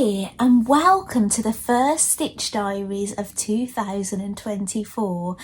here and welcome to the first Stitch Diaries of 2024.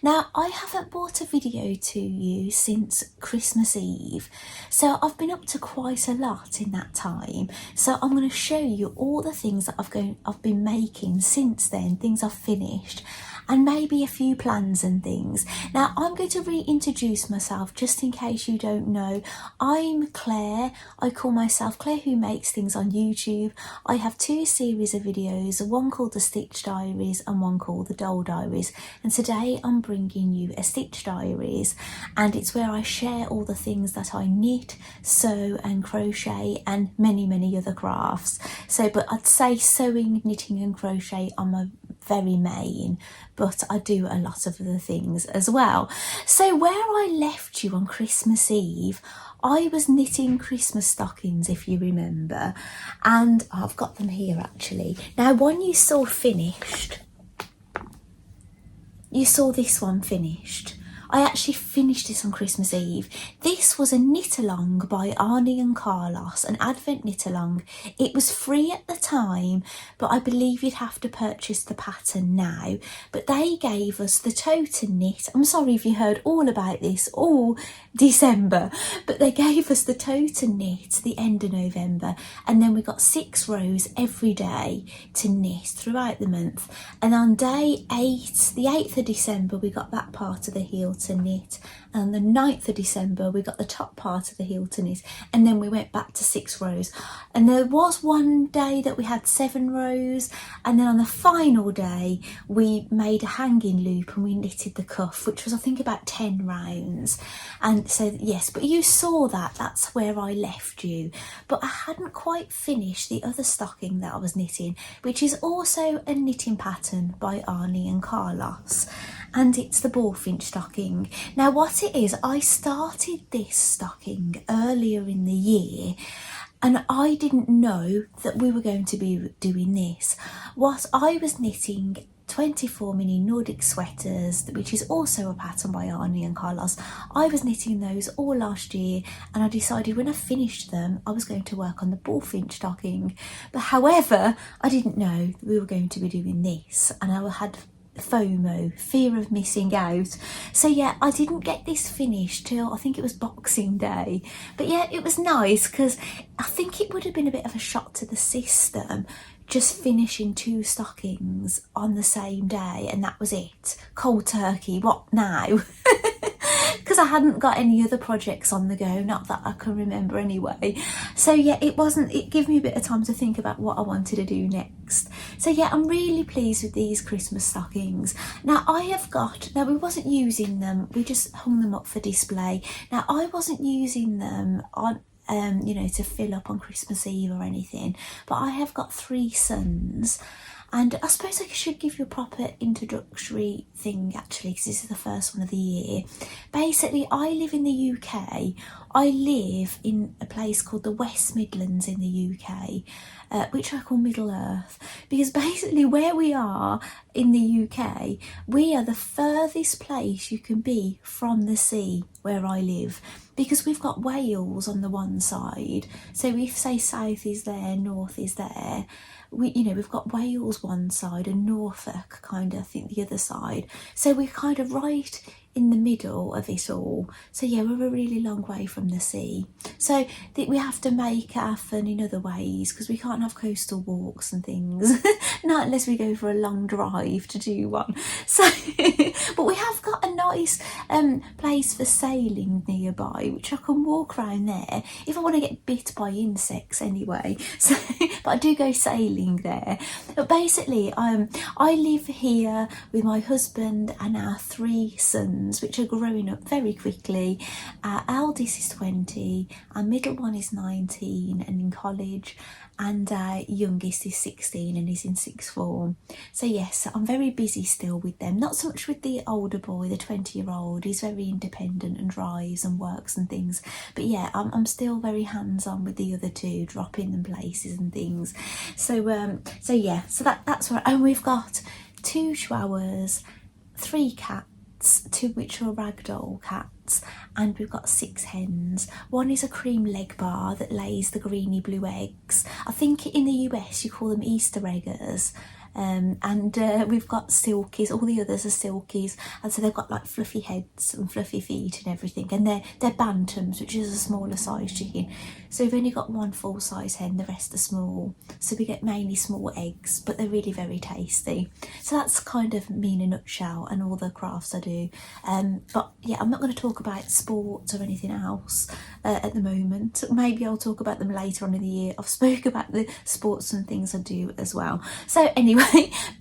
Now, I haven't brought a video to you since Christmas Eve, so I've been up to quite a lot in that time. So I'm going to show you all the things that I've been making since then, things I've finished, and maybe a few plans and things. Now, I'm going to reintroduce myself just in case you don't know. I'm Claire. I call myself Claire Who Makes Things on YouTube. I have two series of videos, one called the Stitch Diaries and one called the Doll Diaries. And today I'm bringing you a Stitch Diaries, and it's where I share all the things that I knit, sew and crochet and many other crafts. So, but I'd say sewing, knitting and crochet are my very main, but I do a lot of other things as well. So where I left you on Christmas Eve, I was knitting Christmas stockings, if you remember, and I've got them here actually. Now, one you saw finished, you saw this one finished. I actually finished this on Christmas Eve. This was a knit along by Arnie and Carlos, an advent knit along. It was free at the time, but I believe you'd have to purchase the pattern now. But they gave us the total knit. I'm sorry if you heard all about this all December, but they gave us the total knit the end of November, and then we got 6 rows every day to knit throughout the month. And on day 8, the 8th of December, we got that part of the heel to knit, and the 9th of December we got the top part of the heel to knit, and then we went back to 6 rows. And there was one day that we had 7 rows, and then on the final day we made a hanging loop and we knitted the cuff, which was I think about 10 rounds. And so yes, but you saw that, that's where I left you. But I hadn't quite finished the other stocking that I was knitting, which is also a knitting pattern by Arnie and Carlos, and it's the bullfinch stocking. Now what it is, I started this stocking earlier in the year and I didn't know that we were going to be doing this. What I was knitting 24 mini Nordic sweaters, which is also a pattern by Arnie and Carlos. I was knitting those all last year, and I decided when I finished them I was going to work on the bullfinch stocking. But however, I didn't know that we were going to be doing this, and I had FOMO, fear of missing out. So yeah, I didn't get this finished till I think it was Boxing Day. But yeah, it was nice because I think it would have been a bit of a shock to the system just finishing 2 stockings on the same day, and that was it. Cold turkey, what now? Because I hadn't got any other projects on the go, not that I can remember anyway. So yeah, it gave me a bit of time to think about what I wanted to do next. So yeah, I'm really pleased with these Christmas stockings. Now we wasn't using them, we just hung them up for display. Now I wasn't using them on you know, to fill up on Christmas Eve or anything, but I have got 3 sons, and I suppose I should give you a proper introductory thing actually, because this is the first one of the year. Basically, I live in the UK. I live in a place called the West Midlands in the UK, which I call Middle Earth, because basically where we are in the UK, we are the furthest place you can be from the sea where I live, because we've got Wales on the one side. So if say south is there, north is there, we've got Wales one side and Norfolk kind of, I think, the other side. So we're kind of right in the middle of it all. So yeah, we're a really long way from the sea. So we have to make our fun in other ways, because we can't have coastal walks and things, not unless we go for a long drive to do one. So, but we have got a nice place for sailing nearby, which I can walk around there if I want to get bit by insects anyway. So, but I do go sailing there. But basically, I live here with my husband and our 3 sons, which are growing up very quickly. Our eldest is 20, our middle one is 19 and in college, and our youngest is 16 and is in 6th form. So yes, I'm very busy still with them. Not so much with the older boy, the 20-year-old. He's very independent and drives and works and things. But yeah, I'm still very hands-on with the other 2, dropping them places and things. So yeah, so that's right. And we've got 2 chihuahuas, 3 cats, cats, 2 which are ragdoll cats, and we've got 6 hens. One is a cream leg bar that lays the greeny blue eggs. I think in the US you call them Easter eggers. And we've got silkies, all the others are silkies, and so they've got like fluffy heads and fluffy feet and everything, and they're bantams, which is a smaller size chicken. So we've only got 1 full size hen, the rest are small, so we get mainly small eggs, but they're really very tasty. So that's kind of me in a nutshell and all the crafts I do. But yeah, I'm not going to talk about sports or anything else at the moment. Maybe I'll talk about them later on in the year. I've spoke about the sports and things I do as well. So anyway,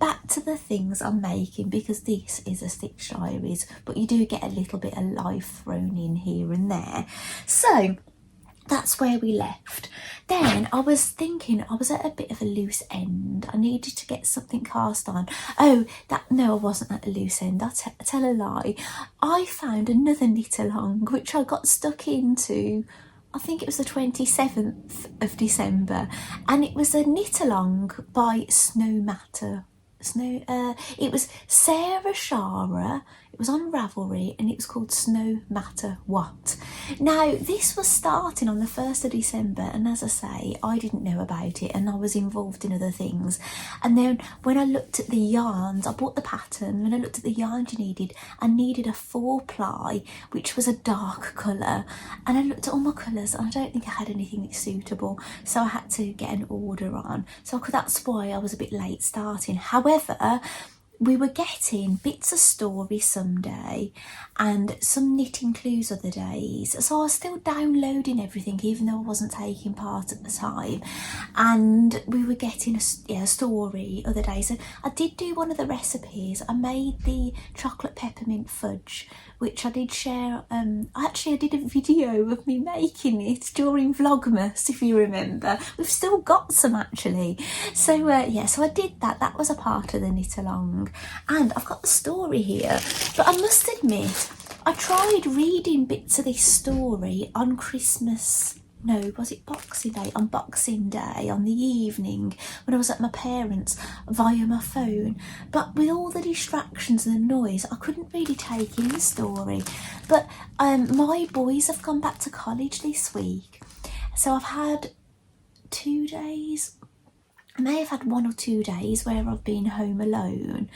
back to the things I'm making, because this is a Stitch Diaries, but you do get a little bit of life thrown in here and there. So that's where we left. Then I was thinking, I was at a bit of a loose end. I needed to get something cast on. No, I wasn't at a loose end. I'll tell a lie. I found another knit along, which I got stuck into, I think it was the 27th of December, and it was a knit along by Snowmatter. It was Sarah Shara, it was on Ravelry, and it was called Snow Matter What. Now this was starting on the 1st of December, and as I say, I didn't know about it and I was involved in other things. And then when I looked at the yarns, I bought the pattern. When I looked at the yarns I needed a 4-ply, which was a dark colour, and I looked at all my colours and I don't think I had anything that's suitable, so I had to get an order on. So that's why I was a bit late starting. However, we were getting bits of story some day and some knitting clues other days, so I was still downloading everything even though I wasn't taking part at the time, and we were getting a story other days. So I did do one of the recipes. I made the chocolate peppermint fudge, which I did share. Actually I did a video of me making it during Vlogmas, if you remember. We've still got some actually. So yeah, so I did that was a part of the knit along, and I've got the story here. But I must admit, I tried reading bits of this story on Christmas, no, was it Boxing Day? On Boxing Day, on the evening, when I was at my parents' via my phone. But with all the distractions and the noise, I couldn't really take in the story. But my boys have gone back to college this week, so I've had 2 days, I may have had 1 or 2 days where I've been home alone.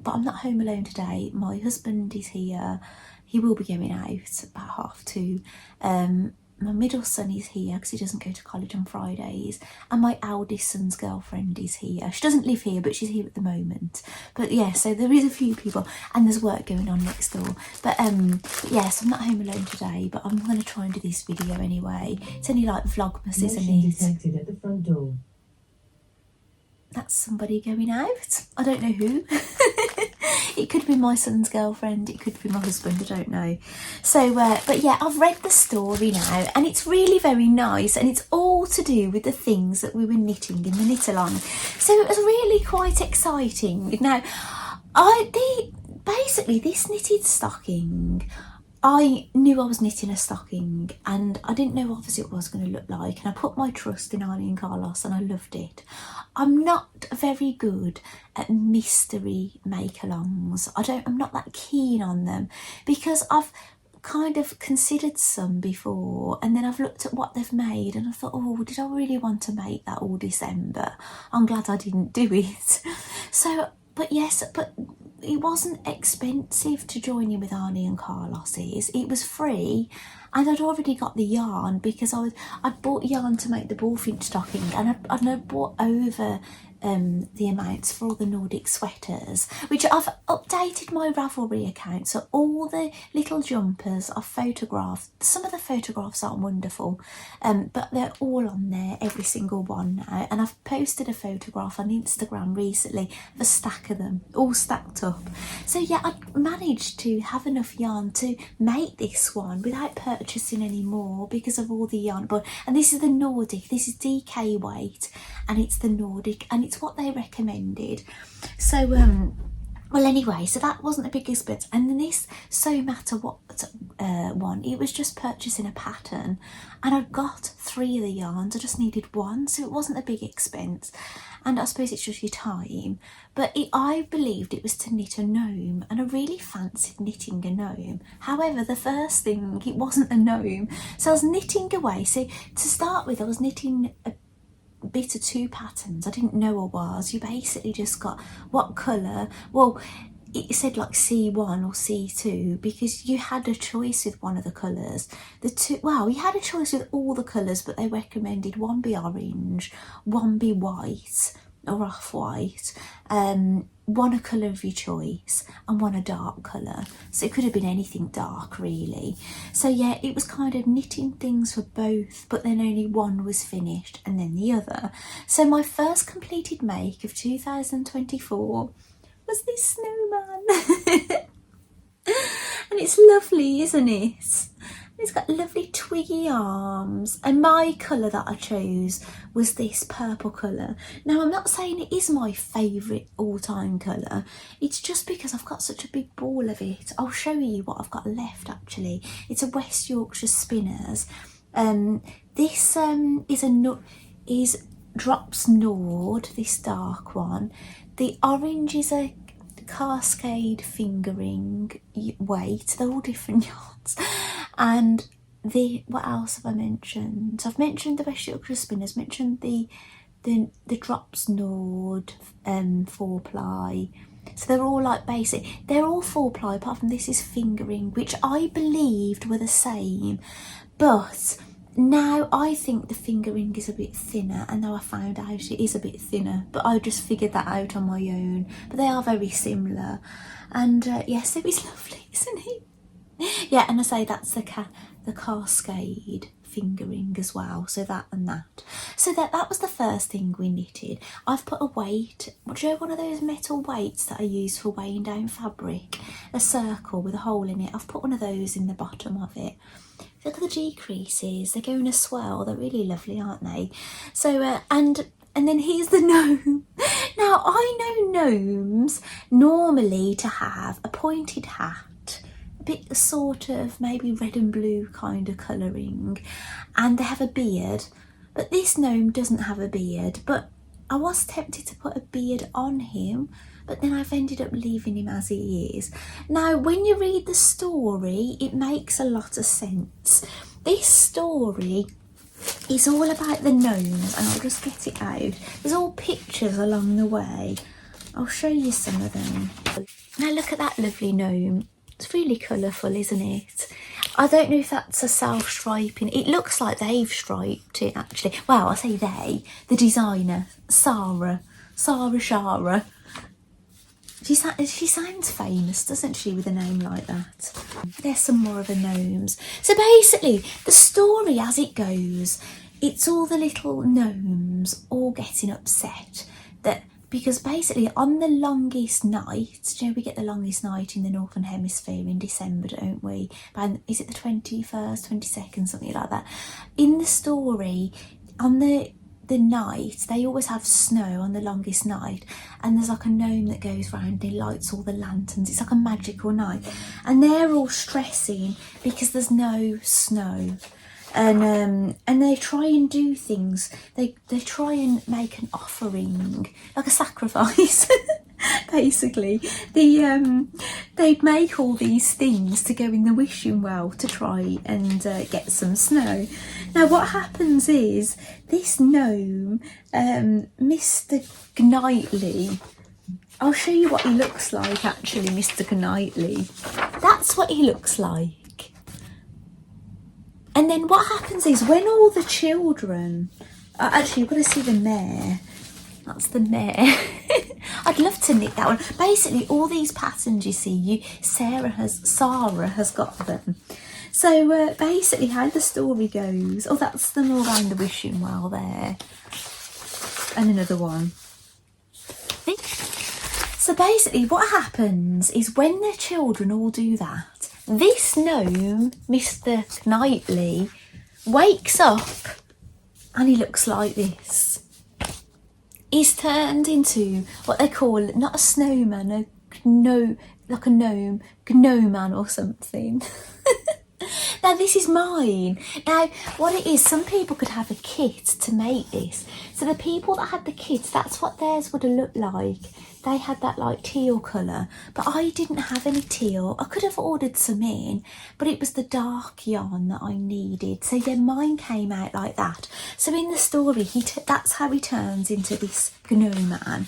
But I'm not home alone today. My husband is here. He will be going out about 2:30. My middle son is here because he doesn't go to college on Fridays, and my eldest son's girlfriend is here. She doesn't live here, but she's here at the moment. But yeah, so there is a few people, and there's work going on next door. But yes, I'm not home alone today, but I'm going to try and do this video anyway. It's only like Vlogmas, isn't it? Detected at the front door. That's somebody going out. I don't know who. It could be my son's girlfriend, it could be my husband, I don't know. So but yeah, I've read the story now, and it's really very nice, and it's all to do with the things that we were knitting in the knit along. So it was really quite exciting. Now basically this knitted stocking, I knew I was knitting a stocking, and I didn't know obviously what it was going to look like, and I put my trust in Arnie and Carlos, and I loved it. I'm not very good at mystery make-alongs. I'm not that keen on them, because I've kind of considered some before, and then I've looked at what they've made and I thought, oh, did I really want to make that all December? I'm glad I didn't do it. So, but yes, but it wasn't expensive to join in with Arnie and Carlos's. It was free, and I'd already got the yarn because I'd bought yarn to make the bullfinch stocking, and I'd bought over the amounts for all the Nordic sweaters, which I've updated my Ravelry account, so all the little jumpers I've photographed. Some of the photographs aren't wonderful, but they're all on there, every single one now, and I've posted a photograph on Instagram recently of a stack of them all stacked up. So yeah, I managed to have enough yarn to make this one without purchasing any more because of all the yarn. And this is the Nordic, this is DK weight, and it's the Nordic, and it's what they recommended. So Well, anyway, so that wasn't a big expense. And then this So Matter What one, it was just purchasing a pattern, and I'd got 3 of the yarns. I just needed 1, so it wasn't a big expense. And I suppose it's just your time. But I believed it was to knit a gnome, and I really fancied knitting a gnome. However, the first thing, it wasn't a gnome. So I was knitting away. So to start with, I was knitting a bit of 2 patterns. I didn't know what was. You basically just got what colour. Well, it said like C1 or C2 because you had a choice with one of the colours. You had a choice with all the colours, but they recommended one be orange, one be white or off-white, one a colour of your choice and one a dark colour. So it could have been anything dark really. So yeah, it was kind of knitting things for both, but then only one was finished and then the other. So my first completed make of 2024 was this snowman. And it's lovely, isn't it? It's got lovely twiggy arms, and my colour that I chose was this purple colour. Now, I'm not saying it is my favourite all-time colour, it's just because I've got such a big ball of it. I'll show you what I've got left actually. It's a West Yorkshire Spinners. This is Drops Nord, this dark one. The orange is a Cascade Fingering weight. They're all different yarns. And what else have I mentioned? So I've mentioned the West Yorkshire Spinners, mentioned the Drops Nord 4-ply. So they're all like basic. They're all 4-ply apart from this is fingering, which I believed were the same. But now I think the fingering is a bit thinner, and now I found out it is a bit thinner, but I just figured that out on my own. But they are very similar. And yes, it was lovely, isn't it? Yeah, and I say that's the Cascade Fingering as well, so that and that. So that was the first thing we knitted. I've put a weight, do you know one of those metal weights that I use for weighing down fabric? A circle with a hole in it. I've put one of those in the bottom of it. Look at the G creases, they go in a swirl, they're really lovely, aren't they? So, and then here's the gnome. Now, I know gnomes normally to have a pointed hat, a bit sort of maybe red and blue kind of colouring, and they have a beard, but this gnome doesn't have a beard. But I was tempted to put a beard on him, but then I've ended up leaving him as he is. Now, when you read the story, it makes a lot of sense. This story is all about the gnomes, and I'll just get it out. There's all pictures along the way. I'll show you some of them. Now look at that lovely gnome. It's really colourful, isn't it? I don't know if that's a self-striping. It looks like they've striped it actually. Well, I say they, the designer, Sarah. She sounds famous, doesn't she, with a name like that? There's some more of the gnomes. So basically, the story as it goes, it's all the little gnomes all getting upset because basically on the longest night, you know, we get the longest night in the Northern Hemisphere in December, don't we? Is it the 21st, 22nd, something like that? In the story, on the night, they always have snow on the longest night, and there's like a gnome that goes round and he lights all the lanterns. It's like a magical night, and they're all stressing because there's no snow, and they try and do things. They try and make an offering, like a sacrifice. Basically, they'd make all these things to go in the wishing well to try and get some snow. Now what happens is this gnome, Mr. Knightley, I'll show you what he looks like actually, Mr. Knightley. That's what he looks like. And then what happens is when all the children, actually you've got to see the mare. That's the mare. I'd love to knit that one. Basically, all these patterns you see, Sarah has got them. So basically, how the story goes. Oh, that's them all around the wishing well there, and another one. So basically, what happens is when the children all do that, this gnome, Mr. Knightley, wakes up, and he looks like this. He's turned into what they call, not a snowman, a like a gnome, Gnome or something. Now this is mine. Now what it is, some people could have a kit to make this. So the people that had the kits, that's what theirs would have looked like. They had that like teal colour, but I didn't have any teal. I could have ordered some in, but it was the dark yarn that I needed. So then mine came out like that. So in the story, that's how he turns into this Gnome man.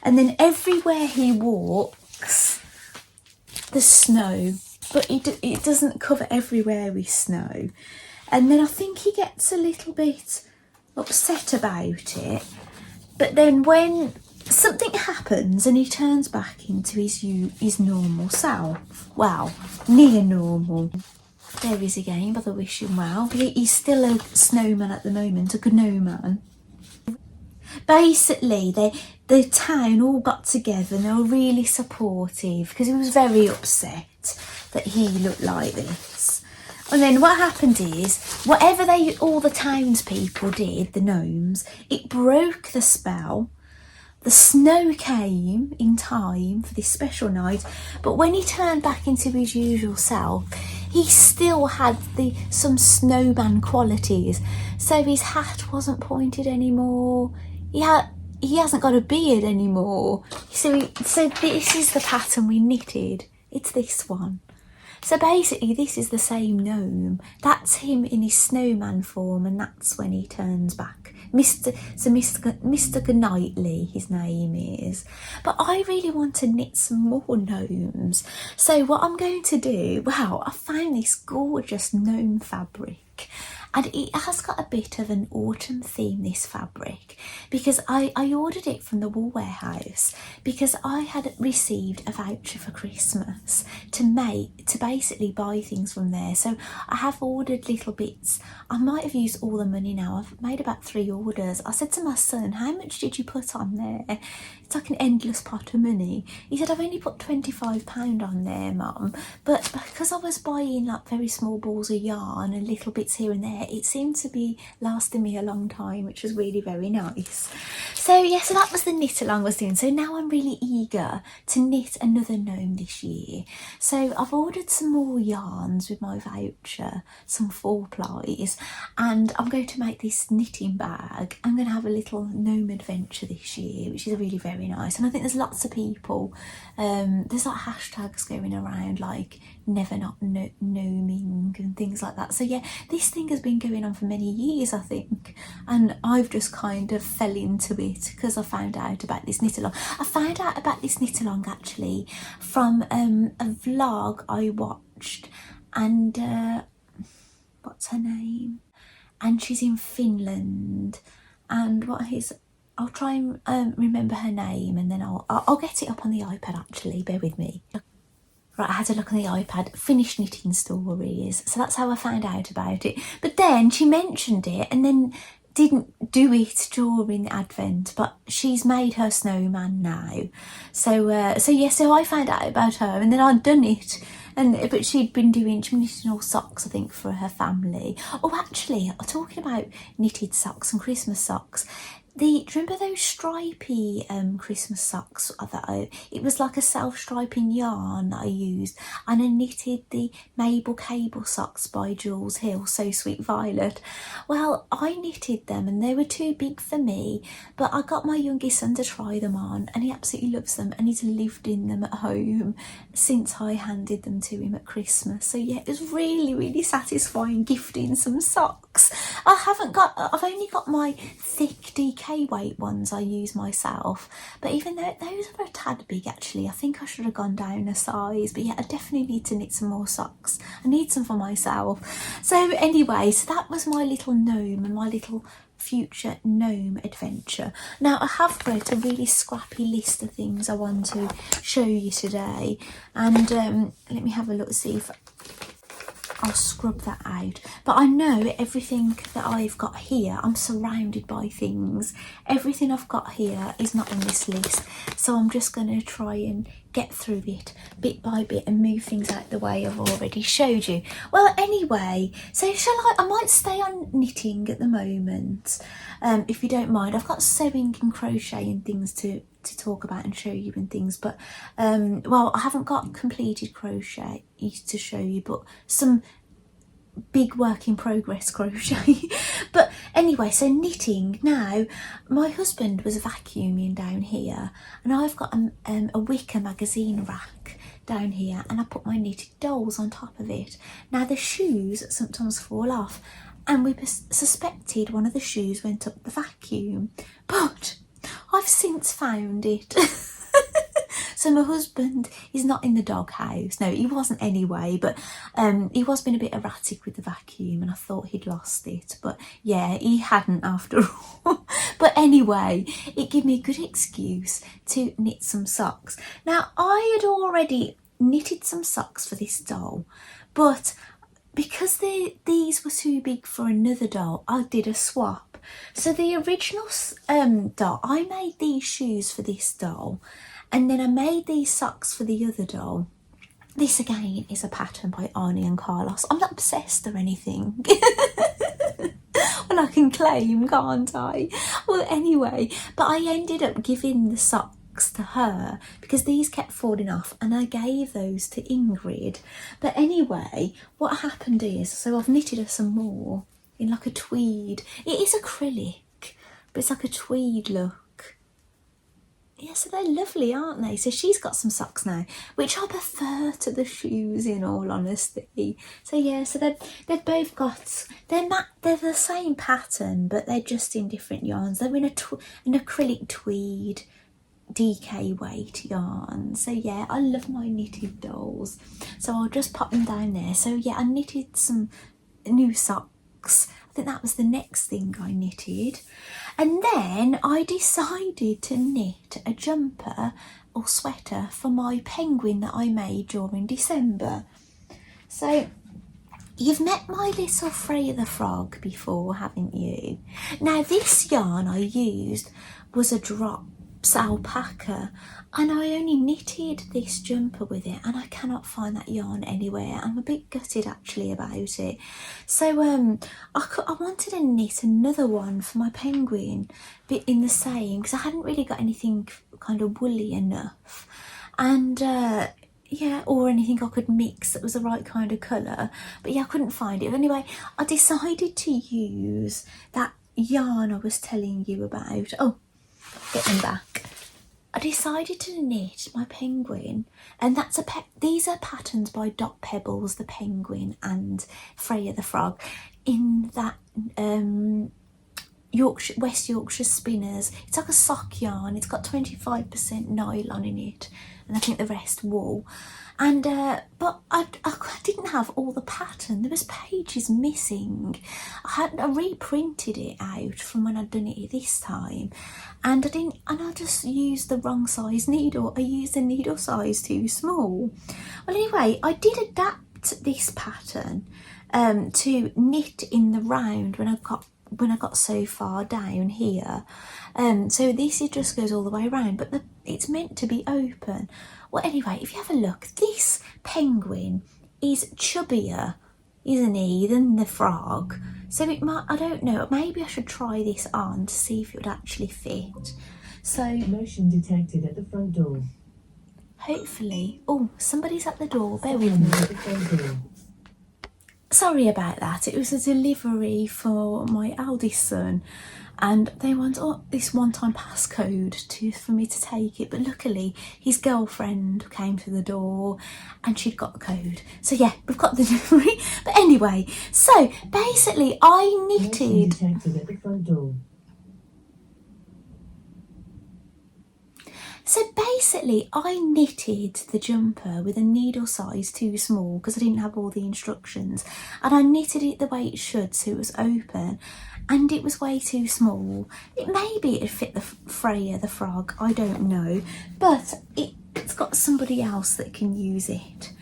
And then everywhere he walks, there's snow. But it doesn't cover everywhere with snow. And then I think he gets a little bit upset about it. But then when something happens and he turns back into his normal self, well, near normal. There he is again, by the wishing well. He's still a snowman at the moment, a Gnome man. Basically, the town all got together and they were really supportive because he was very upset that he looked like this. And then what happened is, whatever all the townspeople did, the gnomes, it broke the spell. The snow came in time for this special night, but when he turned back into his usual self, he still had some snowman qualities. So his hat wasn't pointed anymore. He hasn't got a beard anymore. So this is the pattern we knitted. It's this one. So basically this is the same gnome. That's him in his snowman form, and that's when he turns back. Mr. Knightley, his name is. But I really want to knit some more gnomes. So what I'm going to do, wow, I found this gorgeous gnome fabric. And it has got a bit of an autumn theme, this fabric, because I ordered it from the Wool Warehouse because I had received a voucher for Christmas to basically buy things from there. So I have ordered little bits. I might have used all the money now. I've made about 3 orders. I said to my son, how much did you put on there? It's like an endless pot of money. He said, I've only put £25 on there, Mum. But because I was buying like very small balls of yarn and little bits here and there, it seemed to be lasting me a long time, which was really very nice. So yeah, so that was the knit along I was doing. So now I'm really eager to knit another gnome this year. So I've ordered some more yarns with my voucher, some 4-plies, and I'm going to make this knitting bag. I'm going to have a little gnome adventure this year, which is really very nice. And I think there's lots of people, there's like hashtags going around like never not gnoming and things like that. So yeah, this thing has been going on for many years, I think, and I've just kind of fell into it because I found out about this knit along. I found out about this knit along actually from a vlog I watched, and what's her name? And she's in Finland, and I'll try and remember her name, and then I'll get it up on the iPad actually, bear with me. Right, I had to look on the iPad, finished knitting stories. So that's how I found out about it. But then she mentioned it and then didn't do it during the Advent, but she's made her snowman now. So I found out about her, and then I'd done it. But she'd been knitting all socks, I think, for her family. Oh, actually, talking about knitted socks and Christmas socks, do you remember those stripy Christmas socks it was like a self-striping yarn that I used, and I knitted the Mabel Cable socks by Jules Hill, So Sweet Violet. Well, I knitted them and they were too big for me, but I got my youngest son to try them on and he absolutely loves them, and he's lived in them at home since I handed them to him at Christmas. So yeah, it was really, really satisfying gifting some socks. I've only got my thick DK weight ones I use myself, but even though those are a tad big actually, I think I should have gone down a size. But yeah, I definitely need to knit some more socks. I need some for myself. So anyway, so that was my little gnome and my little future gnome adventure. Now I have got a really scrappy list of things I want to show you today, and let me have a look, see if I'll scrub that out. But I know everything that I've got here, I'm surrounded by things. Everything I've got here is not on this list, so I'm just going to try and get through it bit by bit and move things out the way I've already showed you. Well, anyway, so I might stay on knitting at the moment, if you don't mind. I've got sewing and crochet and things to to talk about and show you and things, but well, I haven't got completed crochet to show you, but some big work in progress crochet. But anyway, so knitting. Now my husband was vacuuming down here, and I've got a wicker magazine rack down here, and I put my knitted dolls on top of it. Now the shoes sometimes fall off, and we suspected one of the shoes went up the vacuum, but I've since found it. So my husband is not in the doghouse. No, he wasn't anyway, but he was being a bit erratic with the vacuum, and I thought he'd lost it. But yeah, he hadn't after all. But anyway, it gave me a good excuse to knit some socks. Now, I had already knitted some socks for this doll, but because these were too big for another doll, I did a swap. So the original doll, I made these shoes for this doll, and then I made these socks for the other doll. This again is a pattern by Arnie and Carlos. I'm not obsessed or anything. Well, I can claim, can't I? Well, anyway, but I ended up giving the socks to her because these kept falling off, and I gave those to Ingrid. But anyway, what happened is, so I've knitted her some more in like a tweed. It is acrylic, but it's like a tweed look. Yeah, so they're lovely, aren't they? So she's got some socks now, which I prefer to the shoes, in all honesty. So yeah, so they've both got, they're the same pattern, but they're just in different yarns. They're in an acrylic tweed DK weight yarn. So yeah, I love my knitted dolls. So I'll just pop them down there. So yeah, I knitted some new socks. I think that was the next thing I knitted. And then I decided to knit a jumper or sweater for my penguin that I made during December. So you've met my little Freya the frog before, haven't you? Now this yarn I used was a drops alpaca, and I only knitted this jumper with it, and I cannot find that yarn anywhere. I'm a bit gutted actually about it. So I wanted to knit another one for my penguin, bit in the same, because I hadn't really got anything kind of woolly enough, and yeah, or anything I could mix that was the right kind of colour. But yeah, I couldn't find it. But anyway, I decided to use that yarn I was telling you about. Oh, get them back. I decided to knit my penguin, and that's these are patterns by Dot Pebbles, the penguin, and Freya the frog, in that West Yorkshire Spinners. It's like a sock yarn. It's got 25% nylon in it, and I think the rest wool. And but I didn't have all the pattern. There was pages missing. I reprinted it out from when I'd done it this time, and I just used the wrong size needle. I used the needle size too small. Well, anyway, I did adapt this pattern to knit in the round when I got so far down here. So this just goes all the way around, but it's meant to be open. Well, anyway, if you have a look, this penguin is chubbier, isn't he, than the frog. So it might, I don't know, maybe I should try this on to see if it would actually fit. So motion detected at the front door. Hopefully. Oh, somebody's at the door, bear with me. Sorry about that. It was a delivery for my eldest son, and they want this one-time passcode for me to take it, but luckily his girlfriend came to the door and she'd got the code. So yeah, we've got the delivery. But anyway, so basically I knitted. Detected at the front door. So basically I knitted the jumper with a needle size too small because I didn't have all the instructions, and I knitted it the way it should so it was open, and it was way too small. Maybe it'd fit the Freya the frog, I don't know, but it's got somebody else that can use it.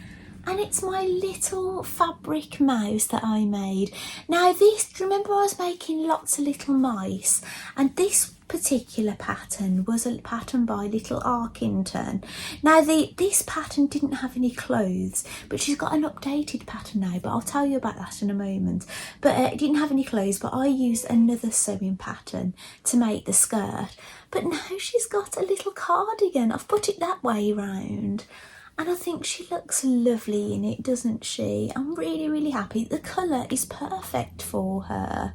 and it's my little fabric mouse that I made. Now this, remember I was making lots of little mice, and this particular pattern was a pattern by Little Arkington. Now this pattern didn't have any clothes, but she's got an updated pattern now, but I'll tell you about that in a moment. But it didn't have any clothes, but I used another sewing pattern to make the skirt. But now she's got a little cardigan. I've put it that way round. And I think she looks lovely in it, doesn't she? I'm really happy. The colour is perfect for her.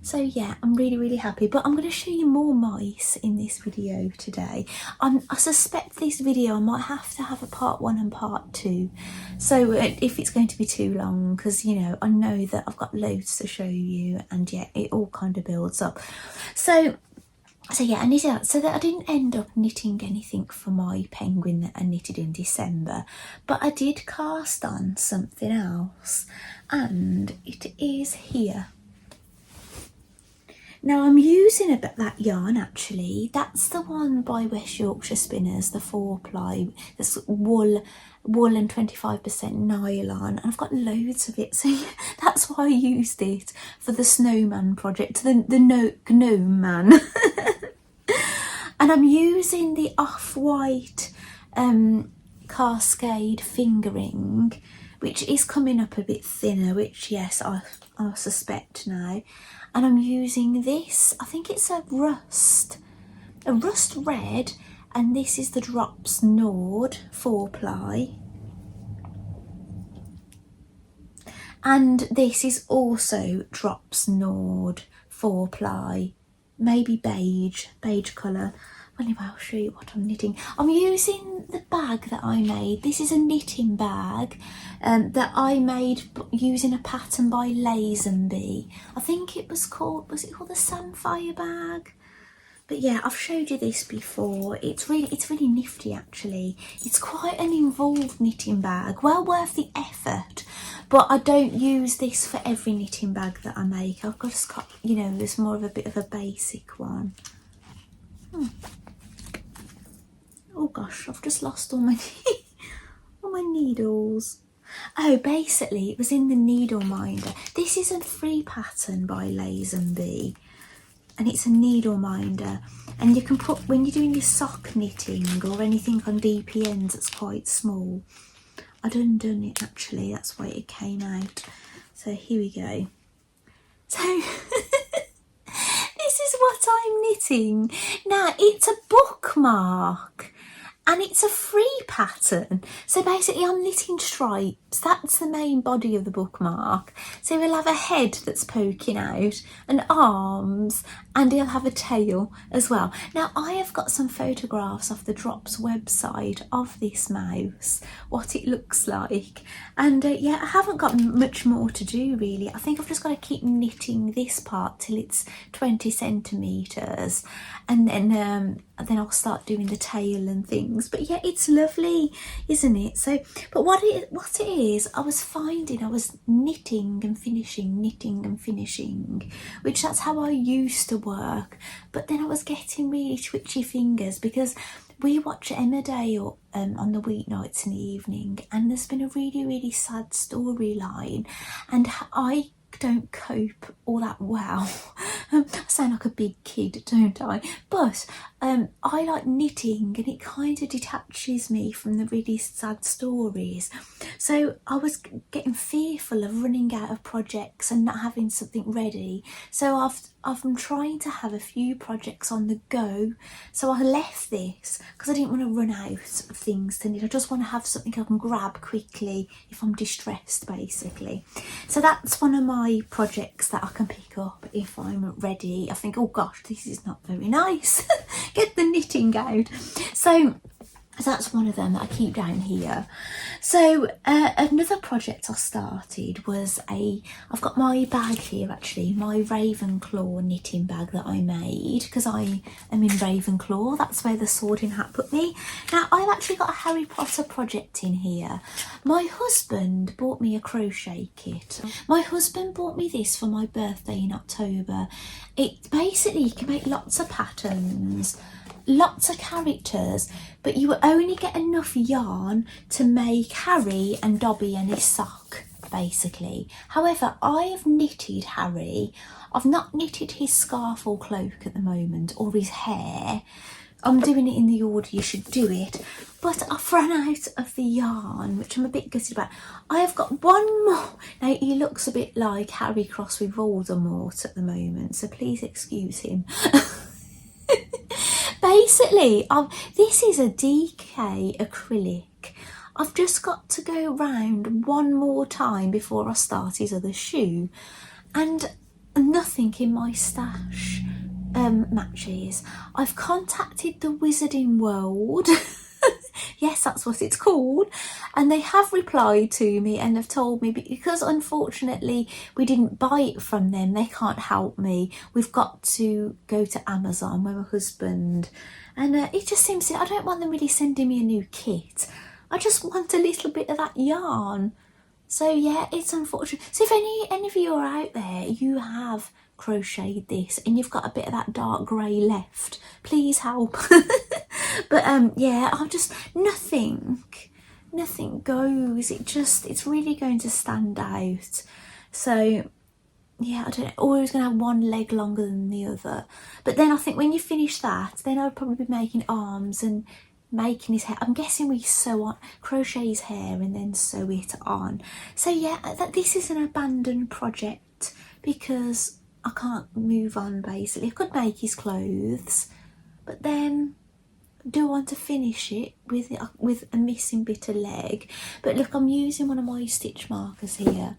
So yeah, I'm really happy. But I'm going to show you more mice in this video today. I suspect this video I might have to have a part 1 and part 2. So if it's going to be too long, because you know, I know that I've got loads to show you, and yeah, it all kind of builds up. So yeah, I knitted out so that I didn't end up knitting anything for my penguin that I knitted in December, but I did cast on something else, and it is here. Now I'm using that yarn actually. That's the one by West Yorkshire Spinners, the 4-ply. That's wool and 25% nylon, and I've got loads of it, so yeah, that's why I used it for the snowman project, the gnome man. And I'm using the off-white cascade fingering, which is coming up a bit thinner, which yes, I suspect now. And I'm using this, I think it's a rust red, and this is the Drops Nord 4-ply. And this is also Drops Nord 4-ply, maybe beige colour. Anyway, I'll show you what I'm knitting. I'm using the bag that I made. This is a knitting bag that I made using a pattern by Lazenby. I think it was called the Samphire bag? But yeah, I've showed you this before. It's really nifty actually. It's quite an involved knitting bag, well worth the effort. But I don't use this for every knitting bag that I make. I've got, you know, there's more of a bit of a basic one. Oh gosh, I've just lost all my all my needles. Oh, basically it was in the needle minder. This is a free pattern by Lazenby, and it's a needle minder, and you can put, when you're doing your sock knitting or anything on DPNs that's quite small. I'd undone it actually, that's why it came out. So here we go. So this is what I'm knitting. Now it's a bookmark, and it's a free pattern. So basically I'm knitting stripes. That's the main body of the bookmark. So we'll have a head that's poking out, and arms, and he'll have a tail as well. Now I have got some photographs off the Drops website of this mouse, what it looks like. And yeah, I haven't got much more to do really. I think I've just got to keep knitting this part till it's 20 centimetres, and then I'll start doing the tail and things. But yeah, it's lovely, isn't it? So, but what it is, I was finding I was knitting and finishing, which that's how I used to work. But then I was getting really twitchy fingers because we watch Emmerdale on the weeknights in the evening, and there's been a really sad storyline, and I don't cope all that well. I sound like a big kid, don't I? But I like knitting, and it kind of detaches me from the really sad stories. So I was getting fearful of running out of projects and not having something ready. So I'm trying to have a few projects on the go. So I left this because I didn't want to run out of things to knit. I just want to have something I can grab quickly if I'm distressed, basically. So that's one of my projects that I can pick up if I'm ready. I think, oh gosh, this is not very nice. Get the knitting out. So that's one of them that I keep down here. So another project I started was I've got my bag here actually, my Ravenclaw knitting bag that I made because I am in Ravenclaw. That's where the Sorting Hat put me. Now I've actually got a Harry Potter project in here. My husband bought me a crochet kit. My husband bought me this for my birthday in October. It basically, you can make lots of patterns lots of characters, but you will only get enough yarn to make Harry and Dobby and his sock, basically. However, I have knitted Harry. I've not knitted his scarf or cloak at the moment, or his hair. I'm doing it in the order you should do it, but I've run out of the yarn, which I'm a bit gutted about. I have got one more. Now, he looks a bit like Harry crossed with Voldemort at the moment, so please excuse him. Basically, this is a DK acrylic. I've just got to go round one more time before I start his other shoe, and nothing in my stash matches. I've contacted the Wizarding World. Yes, that's what it's called, and they have replied to me and have told me, because unfortunately we didn't buy it from them, they can't help me. We've got to go to Amazon with my husband, and it just seems I don't want them really sending me a new kit. I just want a little bit of that yarn. So yeah, it's unfortunate. So if any of you are out there, you have crocheted this and you've got a bit of that dark grey left, please help. But yeah, I'm just nothing goes. It's really going to stand out. So yeah, I don't know, always going to have one leg longer than the other. But then I think when you finish that, then I'll probably be making arms and making his hair. I'm guessing we crochet his hair and then sew it on. So yeah, this is an abandoned project because I can't move on. Basically, I could make his clothes, but then I do want to finish it with a missing bit of leg. But look, I'm using one of my stitch markers here.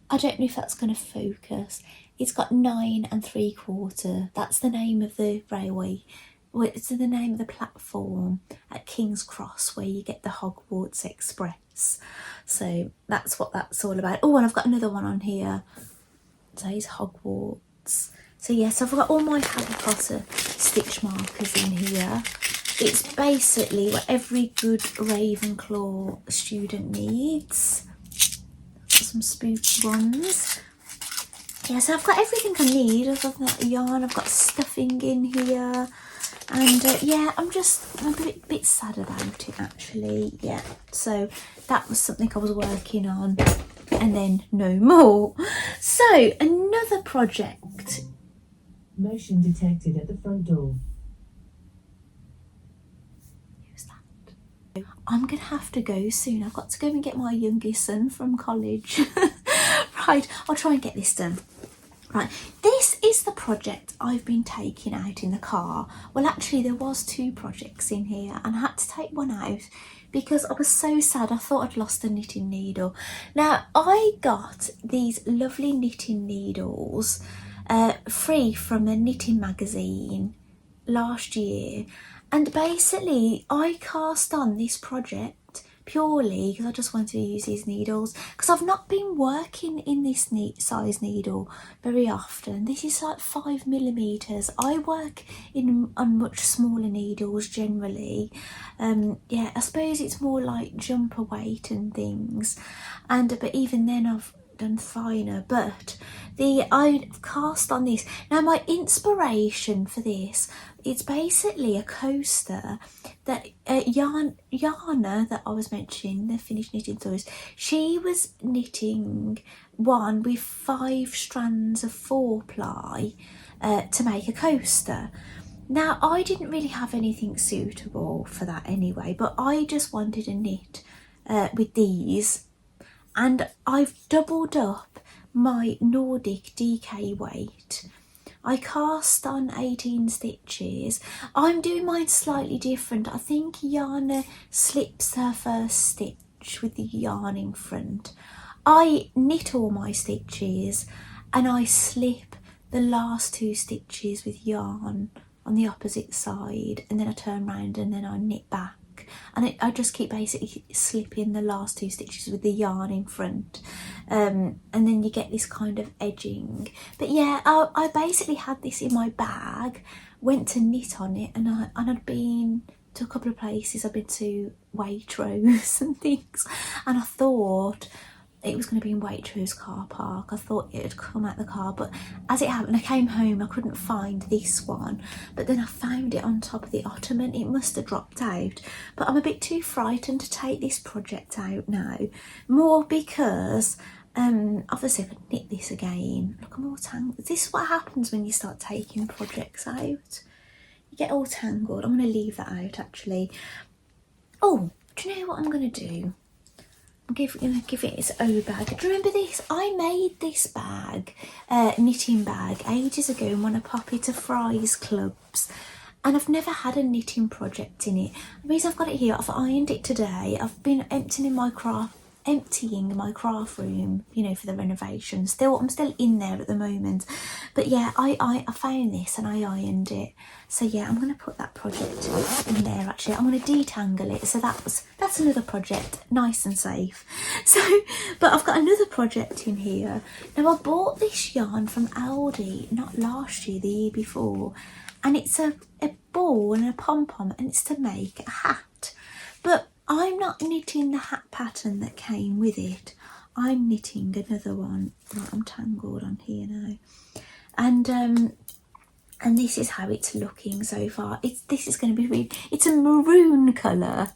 I don't know if that's going to focus. It's got 9 3/4. That's the name of the railway. Well, it's the name of the platform at King's Cross where you get the Hogwarts Express. So that's what that's all about. Oh, and I've got another one on here. So it's Hogwarts. So yes, I've got all my Harry Potter stitch markers in here. It's basically what every good Ravenclaw student needs. Some spooky ones. Yeah, so I've got everything I need other than that yarn. I've got stuffing in here. And yeah, I'm a bit sad about it actually. Yeah, so that was something I was working on, and then no more. So another project. Motion detected at the front door. Who's that? I'm gonna have to go soon. I've got to go and get my youngest son from college. Right, I'll try and get this done. Right, this is the project I've been taking out in the car. Well, actually, there was 2 projects in here, and I had to take one out because I was so sad. I thought I'd lost a knitting needle. Now, I got these lovely knitting needles free from a knitting magazine last year, and basically, I cast on this project purely because I just wanted to use these needles, because I've not been working in this size needle very often. This is like 5mm. I work on much smaller needles generally. Yeah, I suppose it's more like jumper weight and things, but even then I've done finer. But I've cast on this. Now my inspiration for this, it's basically a coaster that Yana that I was mentioning, the Finished Knitting Stories, she was knitting one with 5 strands of 4-ply to make a coaster. Now I didn't really have anything suitable for that anyway, but I just wanted to knit with these, and I've doubled up my Nordic DK weight. I cast on 18 stitches. I'm doing mine slightly different. I think Yana slips her first stitch with the yarn in front. I knit all my stitches and I slip the last 2 stitches with yarn on the opposite side, and then I turn around and then I knit back. And I just keep basically slipping the last 2 stitches with the yarn in front, and then you get this kind of edging. But yeah, I basically had this in my bag, went to knit on it, and I'd been to a couple of places. I've been to Waitrose and things, and I thought, it was going to be in Waitrose car park. I thought it had come out the car, but as it happened, I came home, I couldn't find this one, but then I found it on top of the ottoman. It must have dropped out, but I'm a bit too frightened to take this project out now, more because obviously I could knit this again. Look, I'm all tangled. This is what happens when you start taking projects out. You get all tangled. I'm going to leave that out actually. Oh, do you know what I'm going to do? I'm going to give it its own bag. Do you remember this? I made this bag, knitting bag, ages ago in one of Poppy to Fry's clubs. And I've never had a knitting project in it. The reason I've got it here, I've ironed it today. I've been emptying my craft room, you know, for the renovation. I'm still in there at the moment, but yeah, I found this and I ironed it. So yeah, I'm going to put that project in there. Actually, I'm going to detangle it. So that's another project, nice and safe. So, but I've got another project in here. Now I bought this yarn from Aldi, not last year, the year before, and it's a ball and a pom-pom, and it's to make a hat. But I'm not knitting the hat pattern that came with it. I'm knitting another one. Right, I'm tangled on here now. And this is how it's looking so far. This is going to be it's a maroon colour.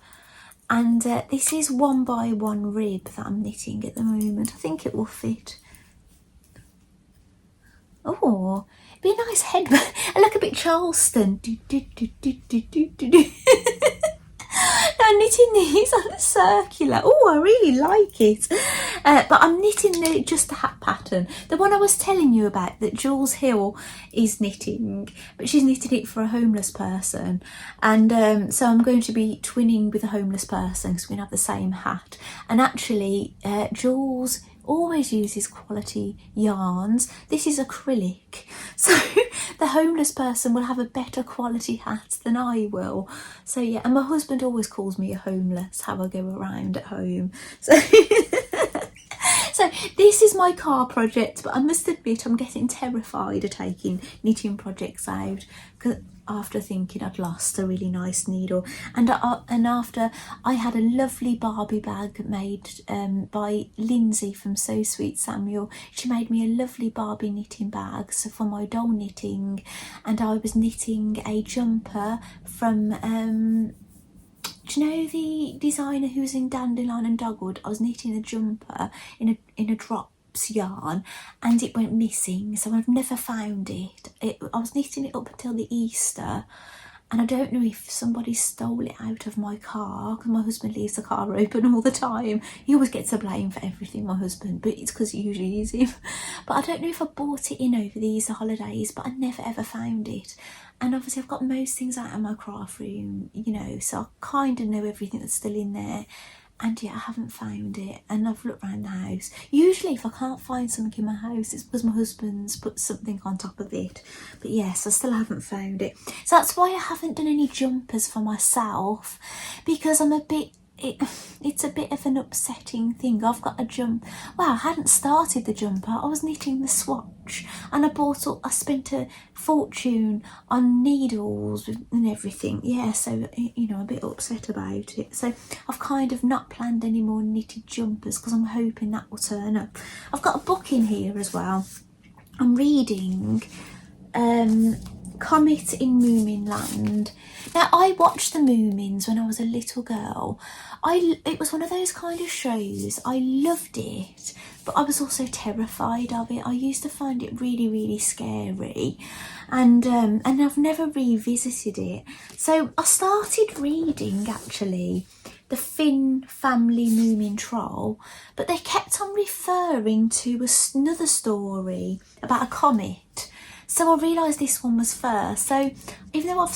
And this is 1x1 rib that I'm knitting at the moment. I think it will fit. Oh, it'd be a nice headband. I look a bit Charleston. I'm knitting these on a circular. Oh, I really like it. But I'm knitting just the hat pattern. The one I was telling you about that Jules Hill is knitting, but she's knitted it for a homeless person. And so I'm going to be twinning with a homeless person because we're going to have the same hat. And actually, Jules always uses quality yarns. This is acrylic, so the homeless person will have a better quality hat than I will. So yeah, and my husband always calls me a homeless, how I go around at home. So so this is my car project, but I must admit I'm getting terrified of taking knitting projects out after thinking I'd lost a really nice needle, and after I had a lovely Barbie bag made by Lindsay from So Sweet Samuel. She made me a lovely Barbie knitting bag for my doll knitting, and I was knitting a jumper from do you know the designer who's in Dandelion and Dogwood? I was knitting a jumper in a drops yarn, and it went missing, so I've never found it. I was knitting it up until the Easter, and I don't know if somebody stole it out of my car, because my husband leaves the car open all the time. He always gets the blame for everything, my husband, but it's because it usually is him. But I don't know if I bought it in over these holidays, but I never ever found it. And obviously I've got most things out of my craft room, you know, so I kind of know everything that's still in there. And yeah, I haven't found it, and I've looked around the house. Usually if I can't find something in my house, it's because my husband's put something on top of it. But yes, I still haven't found it. So that's why I haven't done any jumpers for myself, because I'm it's a bit of an upsetting thing. I've got a well, I hadn't started the jumper, I was knitting the swatch, and I spent a fortune on needles and everything. Yeah, so you know, a bit upset about it. So I've kind of not planned any more knitted jumpers because I'm hoping that will turn up. I've got a book in here as well. I'm reading Comet in Moomin Land. Now, I watched the Moomins when I was a little girl. It was one of those kind of shows. I loved it, but I was also terrified of it. I used to find it really, really scary, and I've never revisited it. So I started reading actually the Finn family Moomin troll, but they kept on referring to another story about a comet. So I realised this one was first. So even though I've